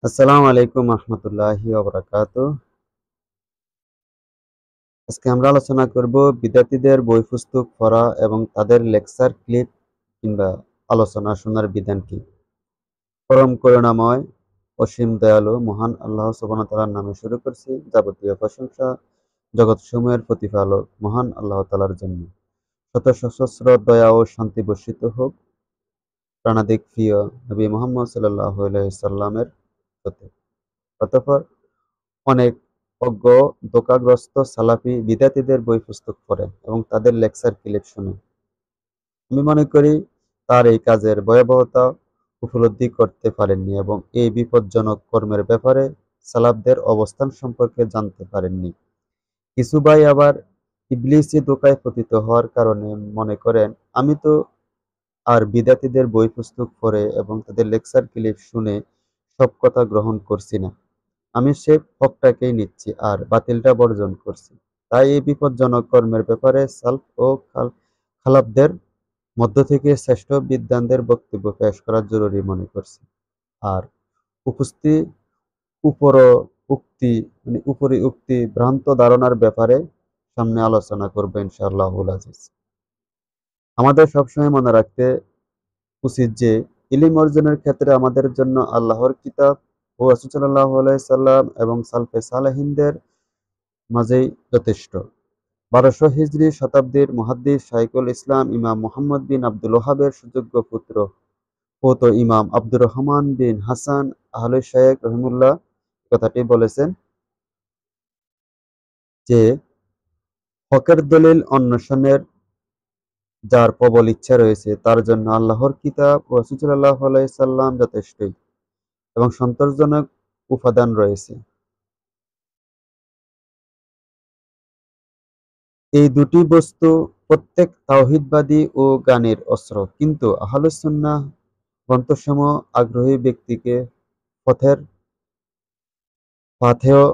আসসালামু আলাইকুম রহমতুল্লাহি ওয়া বারাকাতুহু। আজকে আমরা আলোচনা করব বিদ্যার্থীদের বই পুস্তক পড়া এবং তাদের লেকচার ক্লিপ কিংবা আলোচনা শোনার বিধান কি। পরম করুণাময়, অসীম দয়ালু মহান আল্লাহ সুবহানাহু ওয়া তাআলার নামে শুরু করছি। যাবতীয় প্রশংসা জগৎসমূহের প্রতিপালক মহান আল্লাহ তাআলার জন্য। শত সহস্র দয়া ও শান্তি বর্ষিত হোক প্রাণাধিক প্রিয় নবী মুহাম্মদ সাল্লাল্লাহু আলাইহি সাল্লামের প্রতি। অতঃপর অনেক অজ্ঞ ধোঁকাগ্রস্ত সালাফি বিদ্যার্থীদের বই পুস্তক পড়ে এবং তাদের লেকচার ক্লিপ শুনে। আমি মনে করি তার এই কাজের ভয়াবহতা উপলব্ধি করতে পারেননি এবং এই বিপজ্জনক কর্মের ব্যাপারে সালাফদের অবস্থান সম্পর্কে জানতে পারেননি। কিছু ভাই আবার ইবলিসি ধোঁকায় পতিত হওয়ার কারণে মনে করেন, আমি তো আর বিদ্যার্থীদের বই পুস্তক পড়ে এবং তাদের লেকচার ক্লিপ শুনে সব কথা গ্রহণ করছি না। আমি সে হকটাকেই নিচ্ছি আর বাতিলটা বর্জন করছি। তাই এই বিপজ্জনক কর্মের ব্যাপারে সালফ ও খালাফদের মধ্য থেকে শ্রেষ্ঠ বিদ্বানদের বক্তব্য পেশ করা জরুরি মনে করছি। আর উপস্থিত উপর উক্তি উপরি উক্তি ভ্রান্ত ধারণার ব্যাপারে সামনে আলোচনা করবো ইনশাআল্লাহুল আজিজ। আমাদের সবসময় মনে রাখতে উচিত যে ইলম অর্জনের ক্ষেত্রে আমাদের জন্য আল্লাহর কিতাব ও রাসূল সাল্লাল্লাহু আলাইহি সাল্লাম এবং সালফে সালেহিনদের মাঝেই যথেষ্ট। ১২০০ হিজরি শতাব্দীর মুহাদ্দিস শাইখুল ইসলাম ইমাম মুহাম্মদ বিন আব্দুল ওহাবের সুযোগ্য পুত্র পৌত্র ইমাম আব্দুর রহমান বিন হাসান আহলে শাইখ রহিমুল্লাহ কথাটি বলেছেন যে, হকের দলিল অন্বেষণের যার প্রবল ইচ্ছা রয়েছে তার জন্য আল্লাহর কিতাব ও রাসূল সাল্লাল্লাহু আলাইহি সাল্লাম যথেষ্টই এবং সন্তোষজনক উপাদান রয়েছে। এই দুটি বস্তু প্রত্যেক তাওহীদবাদী ও জ্ঞানীর অস্ত্র, কিন্তু আহলুস সুন্নাহ গ্রন্থসমূহ আগ্রহী ব্যক্তিকে পথের পাথেয়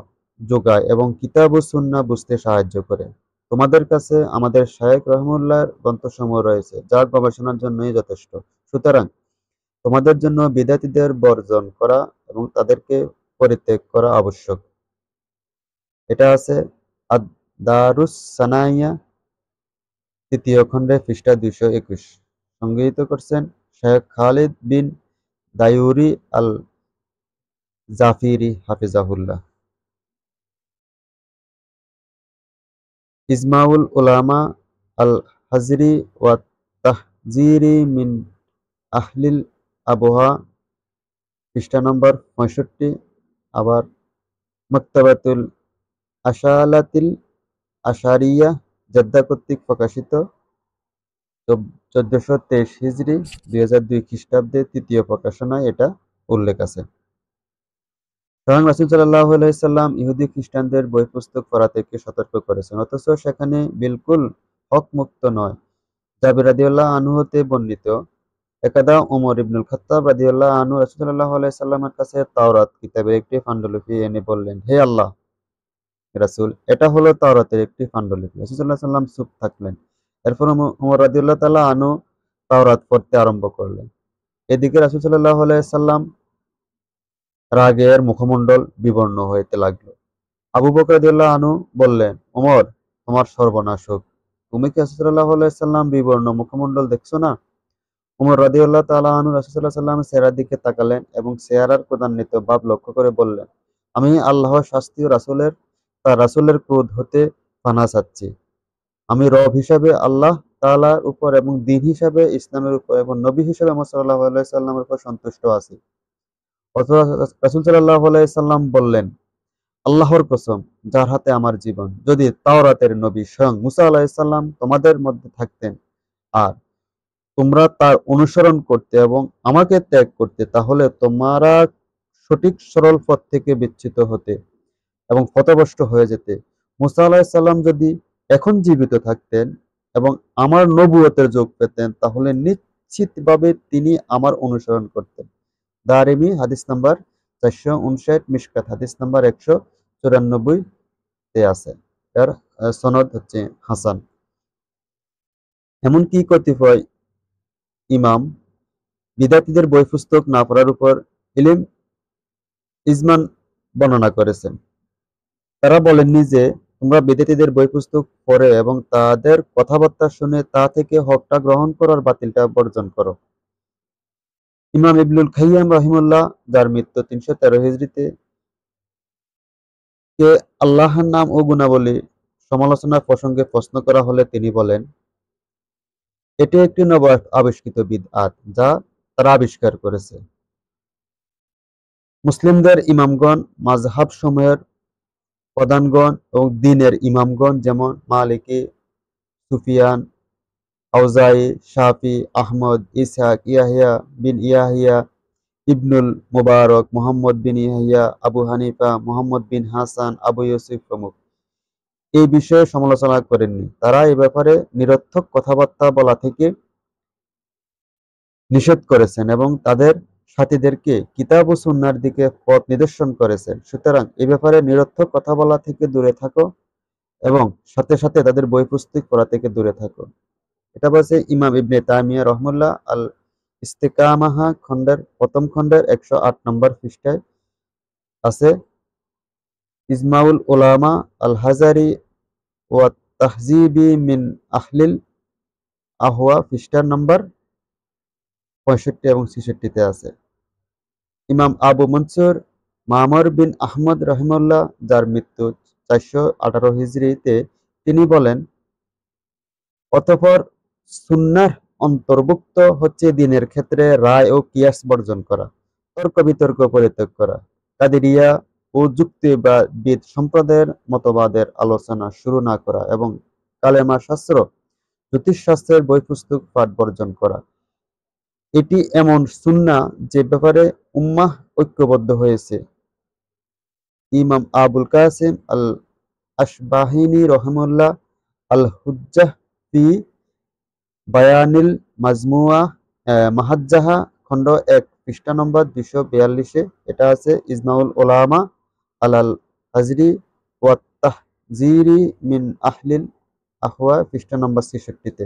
যোগায় এবং কিতাব ও সুন্নাহ বুঝতে সাহায্য করে। তোমাদের কাছে আমাদের শায়খ রহিমাহুল্লাহর গ্রন্থসমূহ রয়েছে, যা গবেষণার জন্যই যথেষ্ট। সুতরাং তোমাদের জন্য বিদ্যার্থীদের বর্জন করা এবং তাদেরকে পরিত্যাগ করা আবশ্যক। এটা আছে আদ-দারুস সানাইয়া ৩য় খণ্ডে পৃষ্ঠা ২২১। সংগৃহীত করছেন শেখ খালিদ বিন দায়ুরি আল জাফিরি হাফিজাহুল্লাহ। ইজমাউল উলামা আল হাজরি ওয়া তাহজিরি মিন আহলিল আবহা পৃষ্ঠা নম্বর ৬৫। আবার মক্তবাতুল আশালাতিল আশারিয়া জেদ্দা কর্তৃক প্রকাশিত ১৪২৩ হিজরি ২০০২ খ্রিস্টাব্দে ৩য় প্রকাশনায় এটা উল্লেখ আছে। স্বয়ং রাসূল সাল্লাল্লাহু আলাইহি সাল্লাম ইহুদি খ্রিস্টানদের বই পুস্তক পড়া থেকে সতর্ক করেছেন, অথচ সেখানে বিলকুল হক-মুক্ত নয়। জাবির রাদিয়াল্লাহু আনহু হতে বর্ণিত, একদা ওমর ইবনুল খাত্তাব রাদিয়াল্লাহু আনহু রাসূল সাল্লাল্লাহু আলাইহি সাল্লামের কাছে তাওরাত কিতাবের একটি পান্ডুলিপি এনে বললেন, হে আল্লাহ রাসূল, এটা হলো তাওরাতের একটি পান্ডুলিপি। রাসূল সাল্লাল্লাহু আলাইহি সাল্লাম চুপ থাকলেন। এরপর ওমর রাদিয়াল্লাহু তাআলা আনহু তাওরাত পড়তে আরম্ভ করলেন। এদিকে রাসূল সাল্লাল্লাহু আলাইহি সাল্লাম রাগের মুখমণ্ডল বিবর্ণ হইতে লাগল। আবু বকর রাদিয়াল্লাহু আনহু বললেন, ওমর, তোমার সর্বনাশ হোক। তুমি কি রাসূল সাল্লাল্লাহু আলাইহি সাল্লাম বিবর্ণ মুখমণ্ডল দেখছো না? ওমর রাদিয়াল্লাহু তাআলা আনহু রাসূল সাল্লাল্লাহু আলাইহি সাল্লামের চেহারার দিকে তাকালেন এবং চেহারার ক্রোধান্বিত ভাব লক্ষ্য করে বললেন, আমি আল্লাহর শাস্তি ও তার রাসূলের ক্রোধ হতে পানাহ চাচ্ছি। আমি রব হিসাবে আল্লাহ তাআলার উপর এবং দ্বীন হিসাবে ইসলামের উপর এবং নবী হিসাবে মুহাম্মদ সাল্লাল্লাহু আলাইহি সাল্লামের উপর সন্তুষ্ট আছি। অথবা রাসূল সাল্লাল্লাহু আলাইহি সাল্লাম বললেন, আল্লাহর কসম, যার হাতে আমার জীবন, যদি তাওরাতের নবী স্বয়ং মুসা আলাইহিস সালাম তোমাদের মধ্যে থাকতেন আর তোমরা তার অনুসরণ করতে এবং আমাকে ত্যাগ করতে, তাহলে তোমরা সঠিক সরল পথ থেকে বিচ্যুত হতে এবং পথভ্রষ্ট হয়ে যেতে। মুসা আলাইহিস সালাম যদি এখন জীবিত থাকতেন এবং আমার নবুয়তের যোগ পেতেন, তাহলে নিশ্চিতভাবে তিনি আমার অনুসরণ করতেন। দারিমি হাদিস নাম্বার ৪৫৯, মিশকাত হাদিস নাম্বার ১৯৪ তে আছে। এর সনদ হচ্ছে হাসান। এমনকি কতিপয় ইমাম বিদ্যার্থীদের বই পুস্তক না পড়ার উপর ইলম ইজমান বর্ণনা করেছেন। তারা বলেননি যে তোমরা বিদেশীদের বই পুস্তক পড়ে এবং তাদের কথাবার্তা শুনে তা থেকে হকটা গ্রহণ করো আর বাতিলটা বর্জন করো। ইমাম ইবনুল কাইয়্যিম রাহিমাহুল্লাহ, যার মৃত্যু 313 হিজরিতে, কে আল্লাহর নাম ও গুণাবলী সমালোচনার প্রসঙ্গে প্রশ্ন করা হলে তিনি বলেন, এটি একটি নব আবিষ্কৃত বিদআত যা তারা আবিষ্কার করেছে। মুসলিমদের ইমামগণ, মাযহাবসমূহের প্রধানগণ এবং দ্বীনের ইমামগণ যেমন মালিকি, সুফিয়ান, আওজাঈ, শাফি, আহমদ, ইসহাক, ইয়াহইয়া বিন ইয়াহইয়া, ইবনুল মুবারক, মুহাম্মদ বিন ইয়াহইয়া, আবু হানিফা, মুহাম্মদ বিন হাসান, আবু ইউসুফ প্রমুখ এই বিষয়ে সমালোচনা করেননি। তারা এ ব্যাপারে নিরর্থক কথাবার্তা বলা থেকে নিষেধ করেছেন এবং তাদের সাথীদেরকে কিতাব ও সুন্নাহর দিকে পথ নির্দেশন করেছেন। সুতরাং এ ব্যাপারে নিরর্থক কথা বলা থেকে দূরে থাকো এবং সাথে সাথে তাদের বই পুস্তক পড়া থেকে দূরে থাকো। এটা বলছে ইমাম ইবনে তাইমিয়া রহমুল্লাহ আল ইস্তেকামাহ খণ্ডের প্রথম খণ্ডের 108 নম্বর পৃষ্ঠায় আছে। ইজমাউল উলামা আল হাজারি ওয়া তাহজিবি মিন আহলিল আহওয়া পৃষ্ঠা নম্বর 65 এবং 66-তে আছে। ইমাম আবু মনসুর মামর বিন আহমদ রহিমাহুল্লাহ, যার মৃত্যু 418 হিজরিতে, তিনি বলেন, অতঃপর সুন্নাহর অন্তর্ভুক্ত হচ্ছে দ্বীনের ক্ষেত্রে রায় ও কিয়াস বর্জন করা, তর্ক বিতর্ক পরিত্যাগ করা, কাদেরিয়া ও যুক্তিবাদ সম্প্রদায়ের মতবাদের আলোচনা শুরু না করা এবং কালেমা শাস্ত্র, জ্যোতিষশাস্ত্রের বই পুস্তক পাঠ বর্জন করা। এটি এমন সুন্নাহ যে ব্যাপারে উম্মাহ ঐক্যবদ্ধ হয়েছে। ইমাম আবুল কাসিম আল আশবাহিনী রহিমাহুল্লাহ আল হুজ্জাহ ফি বায়ানিল মাজমুআ মাহাজ্জাহা খণ্ড 1 পৃষ্ঠা নম্বর 242-এ এটা আছে। ইজমাউল উলামা আলাল হাজরি ওয়াত তাহজিরি মিন আহলিল আহওয়া পৃষ্ঠা নম্বর 66-তে।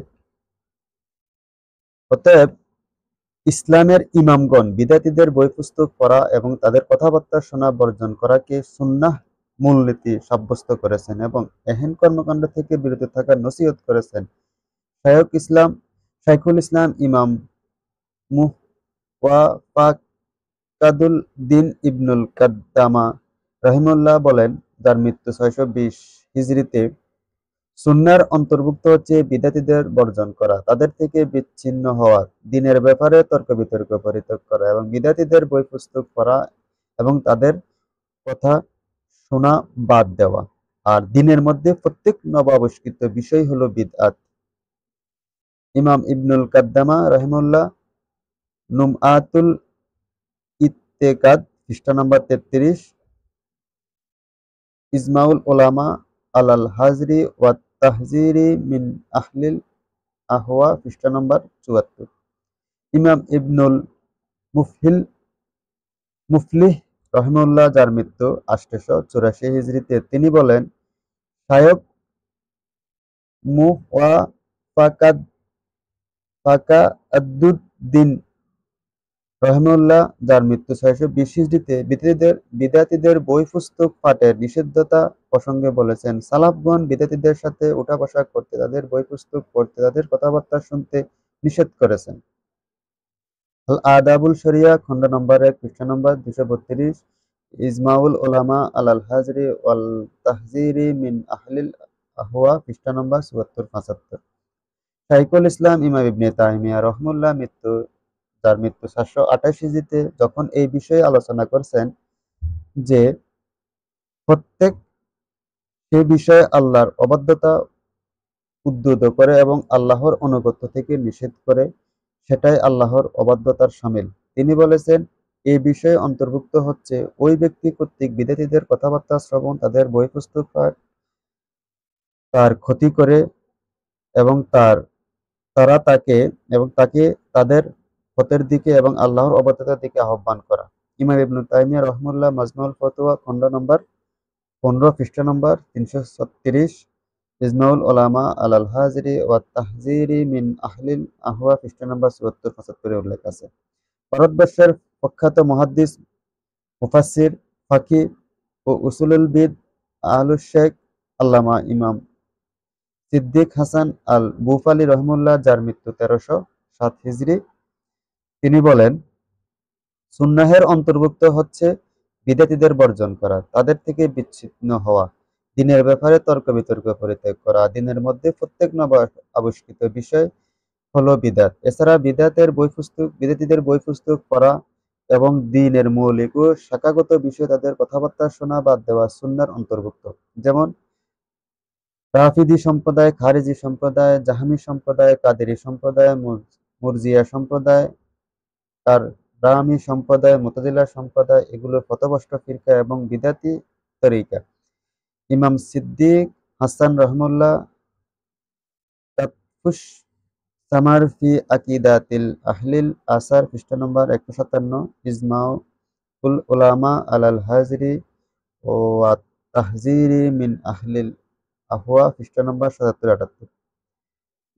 অতএব ইসলামের ইমামগণ বিদাতীদের বই পুস্তক পড়া এবং তাদের কথাবার্তা শোনা বর্জন করাকে সুন্নাহ মূলনীতি সাব্যস্ত করেছেন এবং এহেন কর্মকাণ্ড থেকে বিরত থাকার নসিহত করেছেন। শাইখুল ইসলাম ইমাম মুওয়াফফাকাদুল দ্বীন ইবনুল কাদ্দামা রাহিমাহুল্লাহ বলেন, যার মৃত্যু 620 হিজরিতে, সুন্নাহর অন্তর্ভুক্ত হচ্ছে বিদাতীদের বর্জন করা, তাদের থেকে বিচ্ছিন্ন হওয়া, দ্বীনের ব্যাপারে তর্ক বিতর্ক পরিত্যাগ করা এবং বিদাতীদের বই পুস্তক পড়া এবং তাদের কথা শোনা বাদ দেওয়া। আর দ্বীনের মধ্যে প্রত্যেক নবাবিষ্কৃত বিষয় হলো বিদআত। ইমাম ইবনুল কাদ্দামা রাহিমাহুল্লাহ নুমআতুল ইত্তেকাদ পৃষ্ঠা নম্বর 33, ইজমাউল উলামা আলাল হাজরি ওয়াত তাহজিরি মিন আহলিল আহওয়া পৃষ্ঠা নম্বর 74। ইমাম ইবনুল মুফলিহ রহিমাহুল্লাহ, যার মৃত্যু 884 হিজরিতে, তিনি বলেন, শায়খ মুওয়াফফাকাদুদ্দীন রহিমাহুল্লাহ, যার মৃত্যু 620 হিজরিতে, বিদাতীদের বই পুস্তক পাঠের নিষিদ্ধতা প্রসঙ্গে বলেছেন, সালাফগণ বিদাতীদের সাথে উঠা বসা করতে, তাদের বই পুস্তক পড়তে, তাদের কথাবার্তা শুনতে নিষেধ করেছেন। আল আদাবুল শরিয়া খণ্ড নম্বর 1 পৃষ্ঠা নম্বর 232, ইজমাউল উলামা আলাল হাজরি ওয়াল তাহজিরি মিন আহলিল আহওয়া পৃষ্ঠা নম্বর 74-75। শাইখুল ইসলাম ইমাম ইবনে তাইমিয়া রহমুল্লাহ যার মৃত্যু 728 হিজরিতে, যখন এই বিষয়ে আলোচনা করছেন যে প্রত্যেক সে বিষয়ে আল্লাহর অবাধ্যতা উদ্ধৃত করে এবং আল্লাহর আনুগত্য থেকে নিষেধ করে, সেটাই আল্লাহর অবাধ্যতার শামিল। তিনি বলেছেন, এই বিষয়ে অন্তর্ভুক্ত হচ্ছে ওই ব্যক্তি কর্তৃক বিদাতীদের কথাবার্তা শ্রবণ, তাদের বই পুস্তক পাঠ, তার ক্ষতি করে এবং তাকে তাদের পথের দিকে এবং আল্লাহর অবাধ্যতার দিকে আহ্বান করা। ইমাম ইবনে তাইমিয়া রাহিমাহুল্লাহ মাজমুউল ফতোয়া খণ্ড নম্বর 15 পৃষ্ঠা নম্বর 336, ইজমাউল উলামা আলাল হাজরি ওয়াত তাহজিরি মিন আহলিল আহওয়া পৃষ্ঠা নম্বর 74-75-এ উল্লেখ আছে। ভারতবর্ষের প্রখ্যাত মুহাদ্দিস, মুফাসসির ফাকি ও উসুলুল বিদ আহলুশ শেখ আল্লামা ইমাম সিদ্দিক হাসান আল বুফালি রহমুল্লাহ, যার মৃত্যু 1307 হিজরি। তিনি বলেন, সুন্নাহের অন্তর্ভুক্ত হচ্ছে বিদাতীদের বর্জন করা, তাদের থেকে বিচ্ছিন্ন হওয়া, দ্বীনের ব্যাপারে তর্ক-বিতর্ক পরিত্যাগ করা। দ্বীনের মধ্যে প্রত্যেক নব আবিষ্কৃত বিষয় হলো বিদআত। এছাড়া বিদাতীদের বই পুস্তক পড়া এবং দ্বীনের মৌলিক ও শাখাগত বিষয়ে তাদের কথাবার্তা শোনা বাদ দেওয়া সুন্নাহর অন্তর্ভুক্ত। যেমন রাফিদি সম্প্রদায়, খারিজি সম্প্রদায়, জাহমি সম্প্রদায়, কাদেরী সম্প্রদায়, মুরজিয়া সম্প্রদায়, কাররামি সম্প্রদায়, মুতাজিলা সম্প্রদায়, এগুলো পথভ্রষ্ট ফিরকা এবং বিদআতি তরিকা। ইমাম সিদ্দিক হাসান রহমুল্লাহ তাতফুস সামার ফি আকিদাতিল আহলিল আসার, পৃষ্ঠা নম্বর 157, ইজমাউল উলামা আলাল হাজরি ও তাহজিরি মিন আহলিল আহওয়া, পৃষ্ঠা নম্বর 77-78।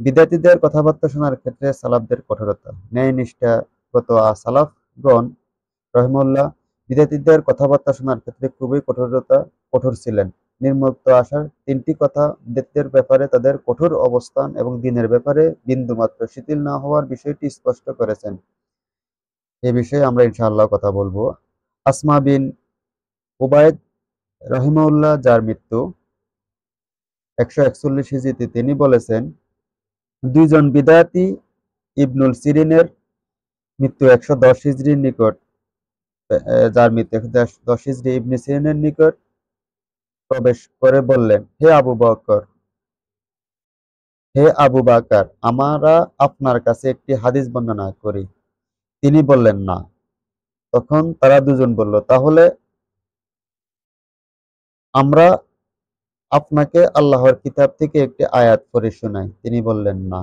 বিদাতীদের কথাবার্তা শোনার ক্ষেত্রে সালাফদের কঠোরতা। ন্যায়নিষ্ঠাগত সালাফগণ রহিমুল্লাহ বিদাতীদের কথাবার্তা শোনার ক্ষেত্রে খুবই কঠোর ছিলেন। নিম্নোক্ত আসার 3টি কথা বিদাতীদের ব্যাপারে তাদের কঠোর অবস্থান এবং দ্বীনের ব্যাপারে বিন্দুমাত্র শিথিল না হওয়ার বিষয়টি স্পষ্ট করেছেন। এ বিষয়ে আমরা ইনশাআল্লাহ কথা বলবো। আসমা বিন উবাইদ রহিমাহুল্লাহ, যার মৃত্যু 141 হিজরিতে, তিনি বলেছেন, দুইজন বিদআতি ইবনুল সিরিনের মৃত্যু 110 হিজরির নিকট, যার মৃত্যু 110 হিজরি, ইবনে সিরিনের নিকট প্রবেশ করে বললেন, হে আবু বাকার, আমরা আপনার কাছে একটি হাদিস বর্ণনা করি। তিনি বললেন, না। তখন তারা দুজন বলল, তাহলে আমরা আপনাকে আল্লাহর কিতাব থেকে একটি আয়াত পড়ে শোনাই। তিনি বললেন, না।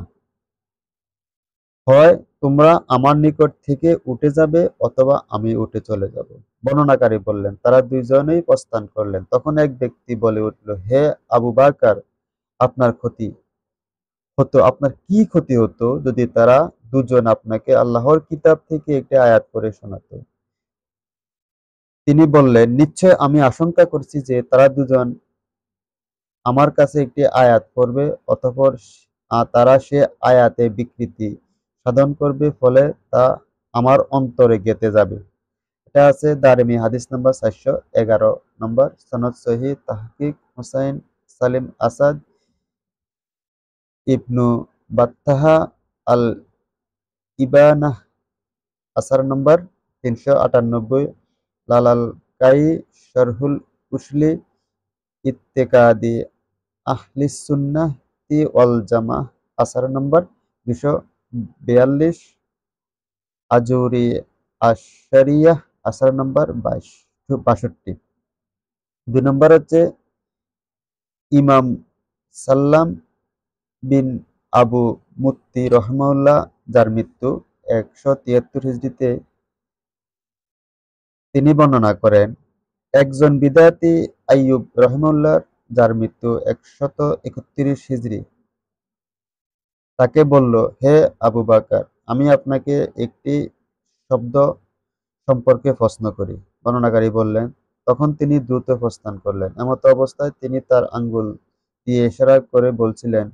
হয় তোমরা আমার নিকট থেকে উঠে যাবে অথবা আমি উঠে চলে যাব। বর্ণনাকারী বললেন, তারা দুইজনেই প্রস্থান করলেন। তখন এক ব্যক্তি বলে উঠল, হে আবু বাকার, আপনার কি ক্ষতি হতো যদি তারা দুজন আপনাকে আল্লাহর কিতাব থেকে একটি আয়াত পড়ে শোনাতো? তিনি বললেন, নিশ্চয় আমি আশঙ্কা করছি যে তারা দুজন আমার কাছে একটি আয়াত পড়বে, অতঃপর তারা সে আয়াতে বিকৃতি সাধন করবে, ফলে তা আমার অন্তরে গেঁথে যাবে। এটা আছে দারিমি, হাদিস নাম্বার 411 নম্বর, সনদ সহিহ, তাহকিক হুসাইন সালিম আসাদ, ইবনু বাত্তাহা আল ইবানাহ, আসার নম্বর 398, লালালকাই শরহুল উসলি, ইত্তেকাদি আহলিস সুন্নাতি ওয়াল জামাহ, আসার নম্বর 242, আজুরি আশারিয়াহ, আসার নম্বর 62। 2 নম্বর হচ্ছে ইমাম সাল্লাম বিন আবু মুত্তি রহমাহুল্লাহ, যার মৃত্যু 173 হিজরিতে, তিনি বর্ণনা করেন, একজন বিদআতি আইয়ুব রহিমাহুল্লাহ, যার মৃত্যু 131 হিজরি, তাকে বলল, হে আবু বাকার, আমি আপনাকে একটি শব্দ সম্পর্কে প্রশ্ন করি। বর্ণনাকারী বললেন, তখন তিনি দ্রুত প্রস্থান করলেন। এমত অবস্থায় তিনি তার আঙ্গুল দিয়ে ইশারা করে বলছিলেন,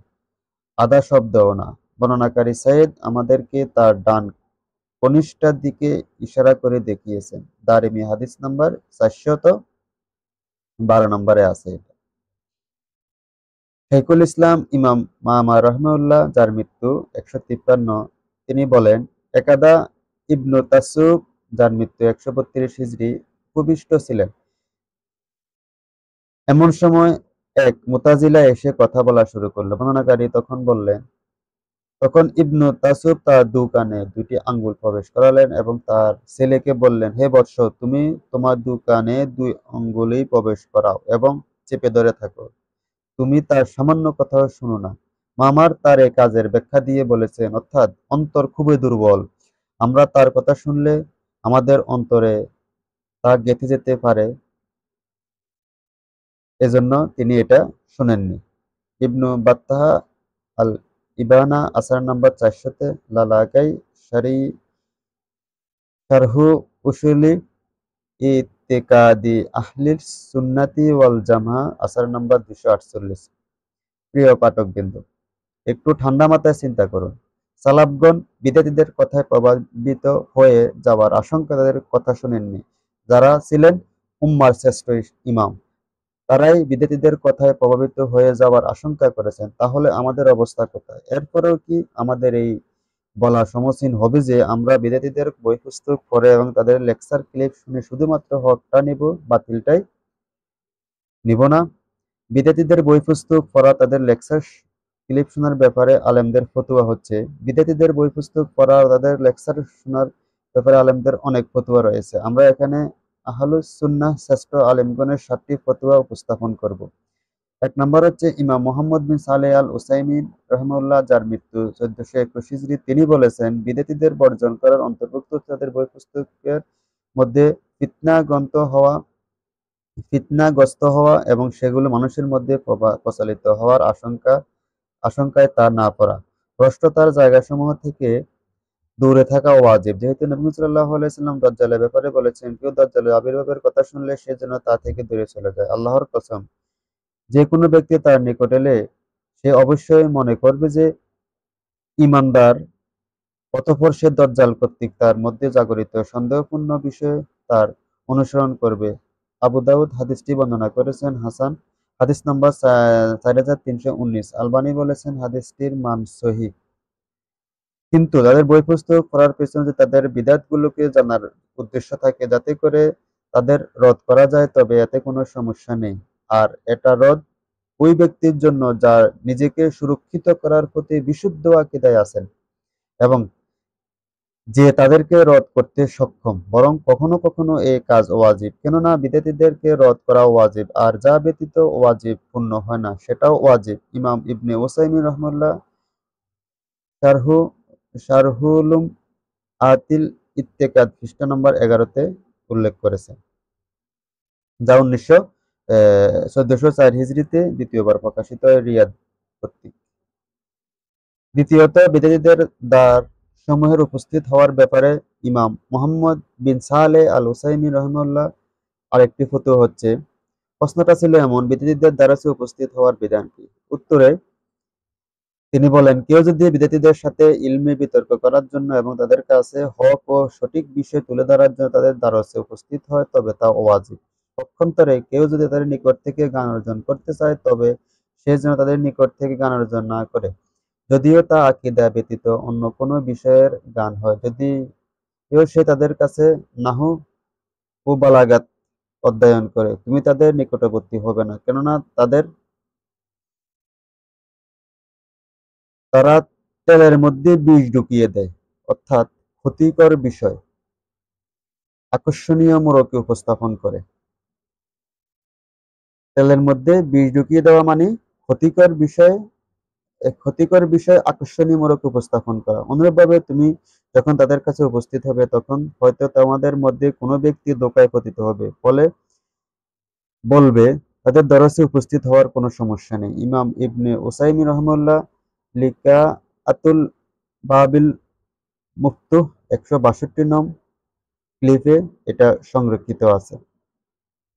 আধা শব্দও না। বর্ণনাকারী সাইদ আমাদেরকে তার ডান কনিষ্ঠার দিকে ইশারা করে দেখিয়েছেন। দারিমি, হাদিস নাম্বার 412 নম্বরে আছে এটা। শাইখুল ইসলাম ইমাম মামার রহমাহুল্লাহ, যার মৃত্যু 153, তিনি বলেন, একাদা ইবনু তাসুব, যার মৃত্যু 132 হিজরি, উপবিষ্ট ছিলেন। এমন সময় এক মুতাজিলা এসে কথা বলা শুরু করলো। বর্ণনাকারী তখন ইবনু তাসুব তার কানে 2টি আঙ্গুল প্রবেশ করালেন এবং তার ছেলেকে বললেন, হে বৎস, তুমি তোমার কানে 2 আঙ্গুলই প্রবেশ করাও এবং চেপে ধরে থাকো। তুমি তার সামান্য কথাও শুনো না। মামার তার এ কাজের ব্যাখ্যা দিয়ে বলেছেন, অর্থাৎ অন্তর খুবই দুর্বল। আমরা তার কথা শুনলে আমাদের অন্তরে তা গেঁথে যেতে পারে, এজন্য তিনি এটা শোনেননি। ইবনু বাত্তাহা আল ইবানা, আসার নাম্বার 400, লালাকাই শারহু উসুলি ইত্তেকাদি আহলিস সুন্নাতি ওয়াল জামাআহ, আসার নাম্বার 248। প্রিয় পাঠকবৃন্দ, একটু ঠান্ডা মাথায় চিন্তা করুন। সালাফগণ বিদাতীদের কথায় প্রভাবিত হয়ে যাওয়ার আশঙ্কা তাদের কথা শুনেননি। যারা ছিলেন উম্মার শ্রেষ্ঠ ইমাম, তারাই বিদেশীদের কথায় প্রভাবিত হয়ে যাওয়ার আশঙ্কা করেছেন। তাহলে আমাদের অবস্থা কোথায়? এরপরেও কি আমাদের এই বলা সমীচীন হবে যে আমরা বিদেশীদের বই পুস্তক পড়ে এবং তাদের লেকচার ক্লিপ শুনে শুধুমাত্র হকটা নিব, বাতিলটাই নিব না? বিদেশীদের বই পুস্তক পড়া, তাদের লেকচার ক্লিপ শোনার ব্যাপারে আলেমদের ফতোয়া হচ্ছে। বিদেশীদের বই পুস্তক পড়া, তাদের লেকচার শোনার ব্যাপারে আলেমদের অনেক ফতোয়া রয়েছে। আমরা এখানে আহলুস সুন্নাহ শ্রেষ্ঠ আলেমগণের 7টি ফতোয়া উপস্থাপন করব। 1 নম্বর হচ্ছে ইমাম মুহাম্মদ বিন সালেহ আল উসাইমিন রাহিমাহুল্লাহ, যার মৃত্যু 1421 হিজরি। তিনি বলেছেন, বিদেশীদের বর্জন করার অন্তর্ভুক্ত তাদের বই পুস্তকের মধ্যে ফিতনাগ্রস্ত হওয়া এবং সেগুলো মানুষের মধ্যে প্রচলিত হওয়ার আশঙ্কায় তা না পড়া। ভ্রষ্টতার জায়গাসমূহ থেকে দূরে থাকা ওয়াজিব। যেহেতু নবী সাল্লাল্লাহু আলাইহি ওয়াসাল্লাম দাজ্জালের ব্যাপারে বলেছেন, কেউ দাজ্জালের আবির্ভাবের কথা শুনলে সে যেন তা থেকে দূরে চলে যায়। আল্লাহর কসম, যে কোনো ব্যক্তি তার নিকট এলে সে অবশ্যই মনে করবে যে ঈমানদার, অতঃপর সে দাজ্জাল কর্তৃক তার মধ্যে জাগরিত সন্দেহপূর্ণ বিষয়ে তার অনুসরণ করবে। আবু দাউদ হাদিসটি বর্ণনা করেছেন হাসান। হাদিস নম্বর 4319। আলবানী বলেছেন হাদিসটির মান সহিহ। কিন্তু তাদের বই পুস্তক পড়ার পেছনে যে তাদের বিদআতগুলোকে জানার উদ্দেশ্য থাকে, যাতে করে তাদের রদ করা যায়, তবে এতে কোনো সমস্যা নেই। আর এটা রদ ওই ব্যক্তির জন্য যার নিজেকে সুরক্ষিত করার প্রতি বিশুদ্ধ আকীদায় আছেন এবং যে তাদেরকে রদ করতে সক্ষম। বরং কখনো কখনো এই কাজ ওয়াজিব, কেননা বিদআতীদেরকে রদ করা ওয়াজিব, আর যা ব্যতীত ওয়াজিব পূর্ণ হয় না সেটাও ওয়াজিব। ইমাম ইবনে উসাইমিন রাহিমাহুল্লাহ শারহুল আতিল ইত্তেকাদ পৃষ্ঠা নম্বর 11-তে উল্লেখ করেছেন, যা 1404 হিজরিতে দ্বিতীয়বার প্রকাশিত হয় রিয়াদ কর্তৃক। দ্বিতীয়ত, বিদেশীদের দ্বার সমূহের উপস্থিত হওয়ার ব্যাপারে ইমাম মুহাম্মদ বিন সালেহ আল উসাইমিন রাহিমাহুল্লাহ আরেকটি ফতোয়া হচ্ছে। প্রশ্নটা ছিল এমন, বিদেশীদের দ্বারস্থে উপস্থিত হওয়ার বিধান কি? উত্তরে তিনি বলেন, কেউ যদি বিদেশীদের সাথে ইলমি বিতর্ক করার জন্য এবং তাদের কাছে হক ও সঠিক বিষয় তুলে ধরার জন্য তাদের দ্বারস্থে উপস্থিত হয়, তবে তা ওয়াজিব। পক্ষান্তরে কেউ যদি তাদের নিকট থেকে জ্ঞান অর্জন করতে চায়, তবে সে যেন তাদের নিকট থেকে জ্ঞান অর্জন না করে, যদিও তা আকীদা ব্যতীত অন্য কোনো বিষয়ের জ্ঞান হয়। যদিও সে তাদের কাছে নাহু ও বালাগাত অধ্যয়ন করে, তুমি তাদের নিকটবর্তী হবে না, কেননা তারা তেলের মধ্যে বিষ ঢুকিয়ে দেয়, অর্থাৎ ক্ষতিকর বিষয় আকর্ষণীয় মোড়কে উপস্থাপন করে। তেলের মধ্যে বিষ ঢুকিয়ে দেওয়া মানে ক্ষতিকর বিষয় আকর্ষণীয় মোড়কে উপস্থাপন করা। অনুরূপভাবে তুমি যখন তাদের কাছে উপস্থিত হবে, তখন হয়তো তোমাদের মধ্যে কোনো ব্যক্তি ধোঁকায় পতিত হবে, ফলে বলবে তাদের দরসে উপস্থিত হওয়ার কোনো সমস্যা নেই। ইমাম ইবনে উসাইমিন রাহিমাহুল্লাহ লিকাআতুল বাবিল মুফতুহ 162 নং ক্লিপে এটা সংরক্ষিত আছে।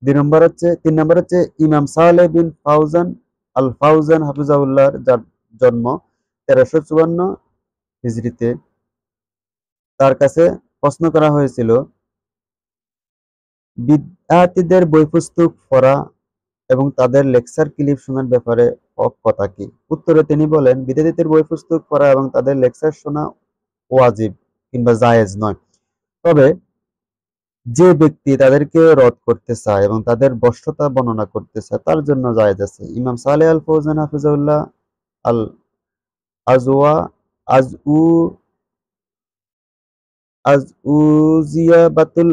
3 নম্বর হচ্ছে ইমাম সালেহ বিন ফাউজান আল ফাউজান হাফিজাহুল্লাহর, যার জন্ম 1354 হিজরিতে। তার কাছে প্রশ্ন করা হয়েছিল, বিদআতীদের বই পুস্তক পড়া এবং তাদের লেকচার ক্লিপ শোনার ব্যাপারে হক কথা কি? উত্তরে তিনি বলেন, বিদআতীদের বই পুস্তক পড়া এবং তাদের লেকচার শোনা ওয়াজিব কিংবা জায়েজ নয়, তবে যে ব্যক্তি তাদেরকে রদ করতে চায় এবং তাদের ভ্রষ্টতা বর্ণনা করতে চায়, তার জন্য জায়েজ আছে। ইমাম সালেহ আল ফৌজান হাফিজাহুল্লাহ আল আজওয়া আজউ আজউজিয়াবাতুল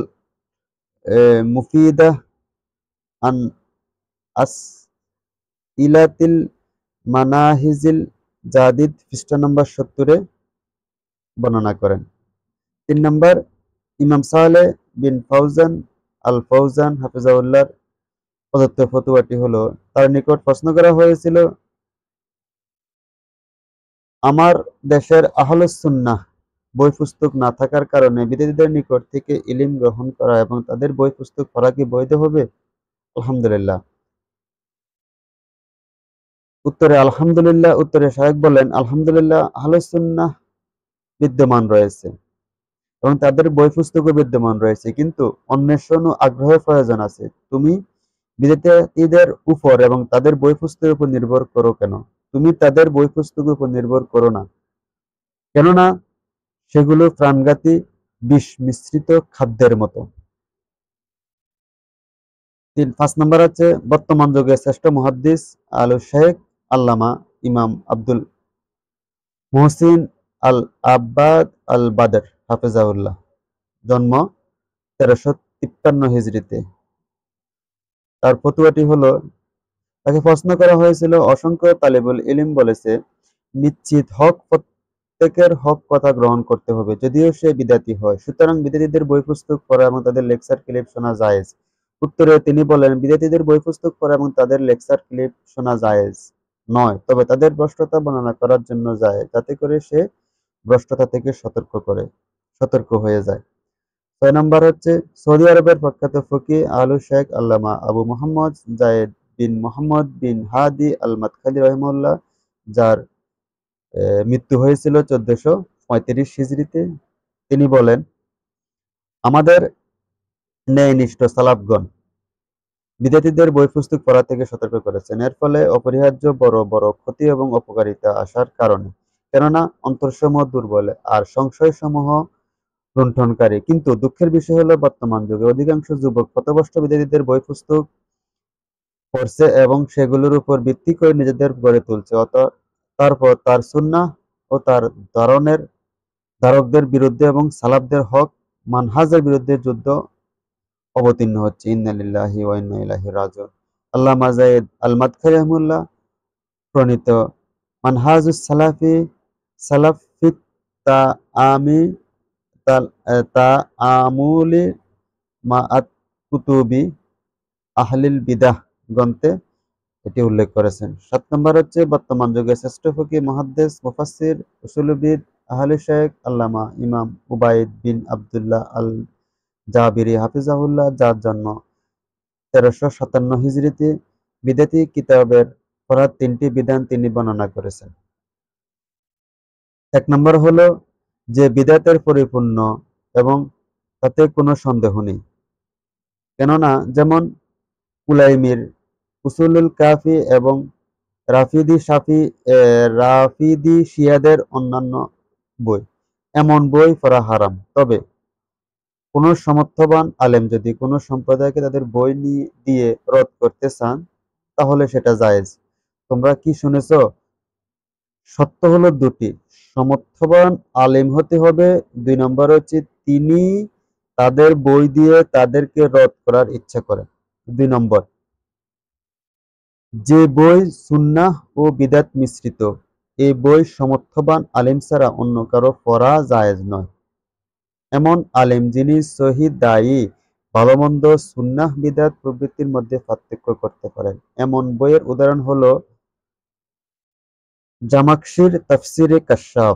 মুফিদাহ আন আসইলাতিল মানাহিজিল জাদিদ পৃষ্ঠা নম্বর 70-এ বর্ণনা করেন। 3 নম্বর, ইমাম সালেহ বিন ফাউজান আল ফাউজান হাফিজাহুল্লাহর প্রদত্ত ফতোয়াটি হলো, তার নিকট প্রশ্ন করা হয়েছিল, আমার দেশের আহলুস সুন্নাহ বই পুস্তক না থাকার কারণে বিদ্যার্থীদের নিকট থেকে ইলম গ্রহণ করা এবং তাদের বই পুস্তক পড়া কি বৈধ হবে? আলহামদুলিল্লাহ। উত্তরে শায়েখ বলেন, আলহামদুলিল্লাহ, আহলে সুন্নাহ বিদ্যমান রয়েছে এবং তাদের বই পুস্তকও বিদ্যমান রয়েছে, কিন্তু অন্বেষণ ও আগ্রহের প্রয়োজন আছে। তুমি বিদ্যার্থীদের উপর এবং তাদের বই পুস্তকের উপর নির্ভর করো কেন? তুমি তাদের বই পুস্তকের উপর নির্ভর করো না, কেননা সেগুলো প্রাণঘাতী বিষ মিশ্রিত খাদ্যের মতো। 5 নম্বর হচ্ছে বর্তমান যুগের শ্রেষ্ঠ মুহাদ্দিস আল শেখ আল্লামা ইমাম আব্দুল মুহসিন আল আব্বাদ আল বাদর হাফেজাহুল্লাহ, জন্ম 1353 হিজরিতে। তার ফতোয়াটি হলো, তাকে প্রশ্ন করা হয়েছিল, অসংখ্য তালিবুল ইলম বলেছে নিশ্চিত হক প্রত্যেকের হক কথা গ্রহণ করতে হবে, যদিও সে বিদাতি হয়, সুতরাং বিদাতিদের বই পুস্তক পড়া এবং তাদের লেকচার ক্লিপ শোনা জায়েজ। উত্তরে তিনি বলেন, বিদাতিদের বই পুস্তক পড়া এবং তাদের লেকচার ক্লিপ শোনা জায়েজ নয়, তবে তাদের ভ্রষ্টতা বর্ণনা করার জন্য জায়েজ, যাতে করে সে ভ্রষ্টতা থেকে সতর্ক হয়ে যায়। 6 নম্বর হচ্ছে সৌদি আরবের প্রখ্যাত ফকি আলু শেখ আল্লামা আবু মোহাম্মদ জায়েদ বিন মোহাম্মদ বিন হাদি আল মাদখালি রহিমাহুল্লাহ, যার মৃত্যু হয়েছিল 1435 হিজরিতে। তিনি বলেন, আমাদের ন্যায়নিষ্ঠ সালাফগণ বিদ্যার্থীদের বই পুস্তক পড়া থেকে সতর্ক করেছেন, এর ফলে অপরিহার্য বড় বড় ক্ষতি এবং অপকারিতা আসার কারণে, কেননা অন্তরসমূহ দুর্বল আর সংশয়সমূহ লুণ্ঠনকারী। কিন্তু দুঃখের বিষয় হলো, বর্তমান যুগে অধিকাংশ যুবক পথভ্রষ্ট বিদ্যার্থীদের বই পুস্তক পড়ছে এবং সেগুলোর উপর ভিত্তি করে নিজেদের গড়ে তুলছে, তারপর তার সুন্নাহ ও তার ধারকদের বিরুদ্ধে এবং সালাফদের হক মানহাজের বিরুদ্ধে যুদ্ধ অবতীর্ণ হচ্ছে। ইন্না লিল্লাহি ওয়া ইন্না ইলাইহি রাজিউন। আল্লামা যায়েদ আল মাদখালি রাহিমাহুল্লাহ প্রণীত মানহাজুস সালাফ ফিত তাআমি তাআমুলি মাআত কুতুবি আহলিল বিদাহ গ্রন্থে এটি উল্লেখ করেছেন। 7 নম্বর হচ্ছে বর্তমান যুগের শ্রেষ্ঠ ফকি, মুহাদ্দিস, মুফাসসির, উসুলবিদ আহলে শেখ আল্লামা ইমাম উবাইদ বিন আব্দুল্লাহ আল জাবিরি হাফিজাহুল্লাহ, যার জন্ম 1357 হিজরিতে। বিদাতি কিতাবের পড়ার 3টি বিধান তিনি বর্ণনা করেছেন। 1 নম্বর হলো যে বিদাতের পরিপূর্ণ এবং তাতে কোনো সন্দেহ নেই, কেননা যেমন কুলাইমির উসুলুল কাফি এবং রাফিদি শিয়াদের অন্যান্য বই, এমন বই পড়া হারাম। তবে কোনো সমর্থবান আলেম যদি কোনো সম্প্রদায়কে তাদের বই দিয়ে রদ করতে চান, তাহলে সেটা জায়েজ। তোমরা কি শুনেছ? সত্য হলো দুটি, সমর্থবান আলেম হতে হবে, 2 নম্বর হচ্ছে তিনি তাদের বই দিয়ে তাদেরকে রদ করার ইচ্ছা করেন। 2 নম্বর, যে বই সুন্নাহ ও বিদআত মিশ্রিত, এই বই সমর্থবান আলেম ছাড়া অন্য কারো পড়া জায়েজ নয়। এমন আলেম যিনি সহিহ দায়ী, ভালোমন্দ, সুন্নাহ বিদআত প্রভৃতির মধ্যে পার্থক্য করতে পারেন। এমন বইয়ের উদাহরণ হলো জামাখশির তাফসিরে কাশশাফ।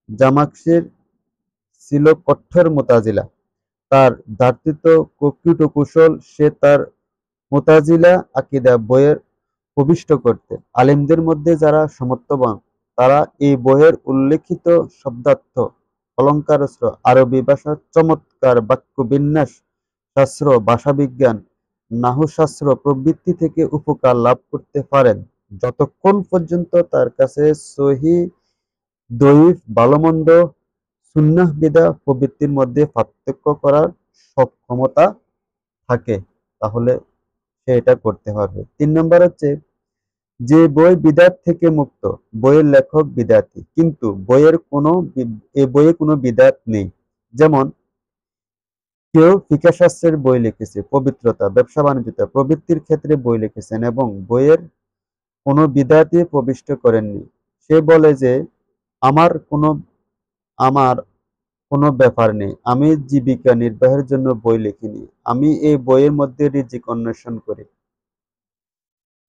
জামাখশির ছিল কঠোর মুতাজিলা, তার ধার্মিক কূটকৌশল সে তার মুতাজিলা আকীদা বইয়ে প্রবিষ্ট করতে। আলেমদের মধ্যে যারা সমর্থবান, তারা এই বইয়ের উল্লেখিত শব্দার্থ, অলঙ্কারশাস্ত্র, আরবি ভাষার চমৎকার বাক্যবিন্যাস শাস্ত্র, ভাষাবিজ্ঞান, নাহুশাস্ত্র প্রভৃতি থেকে উপকার লাভ করতে পারেন, যতক্ষণ পর্যন্ত তার কাছে সহিহ, দঈফ, ভালোমন্দ, সুন্নাহ বিদআত প্রভৃতির মধ্যে পার্থক্য করার সক্ষমতা থাকে, তাহলে সে এটা করতে পারবে। 3 নম্বর হচ্ছে যে বই বিদআত থেকে মুক্ত, বইয়ের লেখক বিদআতি, কিন্তু এ বইয়ে কোনো বিদআত নেই। যেমন কেউ ফিকহ-শাস্ত্রের বই লিখেছে, পবিত্রতা, ব্যবসা-বাণিজ্য প্রভৃতির ক্ষেত্রে বই লিখেছেন এবং বইয়ের কোনো বিদআতই প্রবিষ্ট করেননি। সে বলে যে আমার আমার কোনো ব্যাপার নেই, আমি জীবিকা নির্বাহের জন্য বই লিখিনি, আমি এই বইয়ের মধ্যে রিজিক অন্বেষণ করি।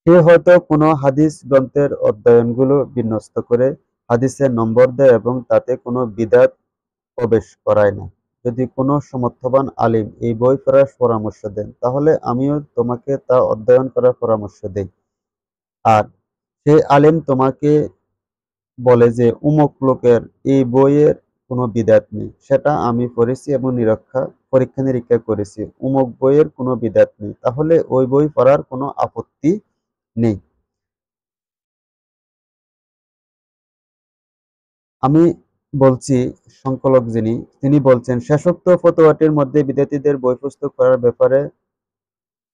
সে হয়তো কোনো হাদিস গ্রন্থের অধ্যয়নগুলো বিন্যস্ত করে হাদিসের নম্বর দেয় এবং তাতে কোনো বিদআত প্রবেশ করায় না। যদি কোনো সমর্থবান আলিম এই বই পড়ার পরামর্শ দেন, তাহলে আমিও তোমাকে তা অধ্যয়ন করার পরামর্শ দেই। আর সেই আলিম তোমাকে বলে যে অমুক লোকের এই বইয়ের কোনো বিদাত নেই, সেটা আমি পড়েছি এবং পরীক্ষা নিরীক্ষা করেছি, অমুক বইয়ের কোনো বিদাত নেই, তাহলে ওই বই পড়ার কোনো আপত্তি নেই। আমি বলছি, সংকলক তিনি বলছেন, শেষোক্ত ফতোয়াটির মধ্যে বিদ্যার্থীদের বই পুস্তক পড়ার ব্যাপারে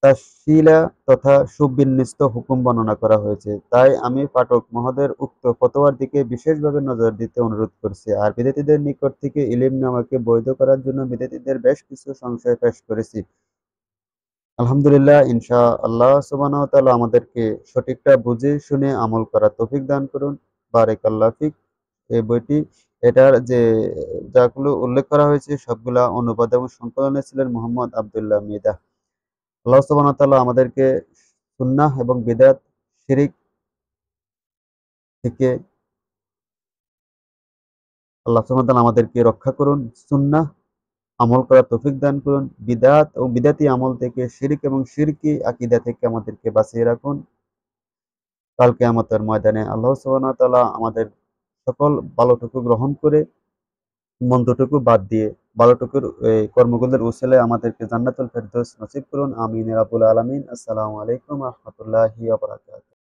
তাফসীলা তথা সুবিন্যস্ত হুকুম বর্ণনা করা হয়েছে। তাই আমি পাঠক মহোদয়ের উক্ত ফতোয়ার দিকে বিশেষভাবে নজর দিতে অনুরোধ করছি। আর বিদ্যার্থীদের নিকট থেকে ইলম নেওয়াকে বৈধ করার জন্য বিদ্যার্থীদের বেশ কিছু সংশয় পেশ করেছি। আলহামদুলিল্লাহ, ইনশাআল্লাহ সুবহানাহু ওয়া তাআলা আমাদেরকে সঠিকটা বুঝে শুনে আমল করার তৌফিক দান করুন। বারাকাল্লাহু ফিক। এই বইটি, এটার যে যাগুলো উল্লেখ করা হয়েছে সবগুলা অনুবাদ এবং সংকলনে ছিলেন মোহাম্মদ আব্দুল্লাহ মিদা। আল্লাহ সুবহানাহু ওয়া তাআলা আমাদেরকে সুন্নাহ এবং বিদআত, শিরক থেকে আল্লাহ সুবহানাহু ওয়া তাআলা আমাদেরকে রক্ষা করুন। সুন্নাহ আমল করার তৌফিক দান করুন। বিদআত ও বিদআতি আমল থেকে, শিরক এবং শিরকি আকীদা থেকে আমাদেরকে বাঁচিয়ে রাখুন। কাল কিয়ামতের ময়দানে আল্লাহ সুবহানাহু ওয়া তাআলা আমাদের সকল ভালোটুকু গ্রহণ করে মন্দটুকু বাদ দিয়ে ভালোটুকুর কর্মগুলোর উসিলায় আমাদেরকে জান্নাতুল ফেরদৌস নসিব করুন। আমিন ইয়া রাব্বুল আলামিন। আসসালামু আলাইকুম ওয়া রাহমাতুল্লাহি ওয়া বারাকাতুহু।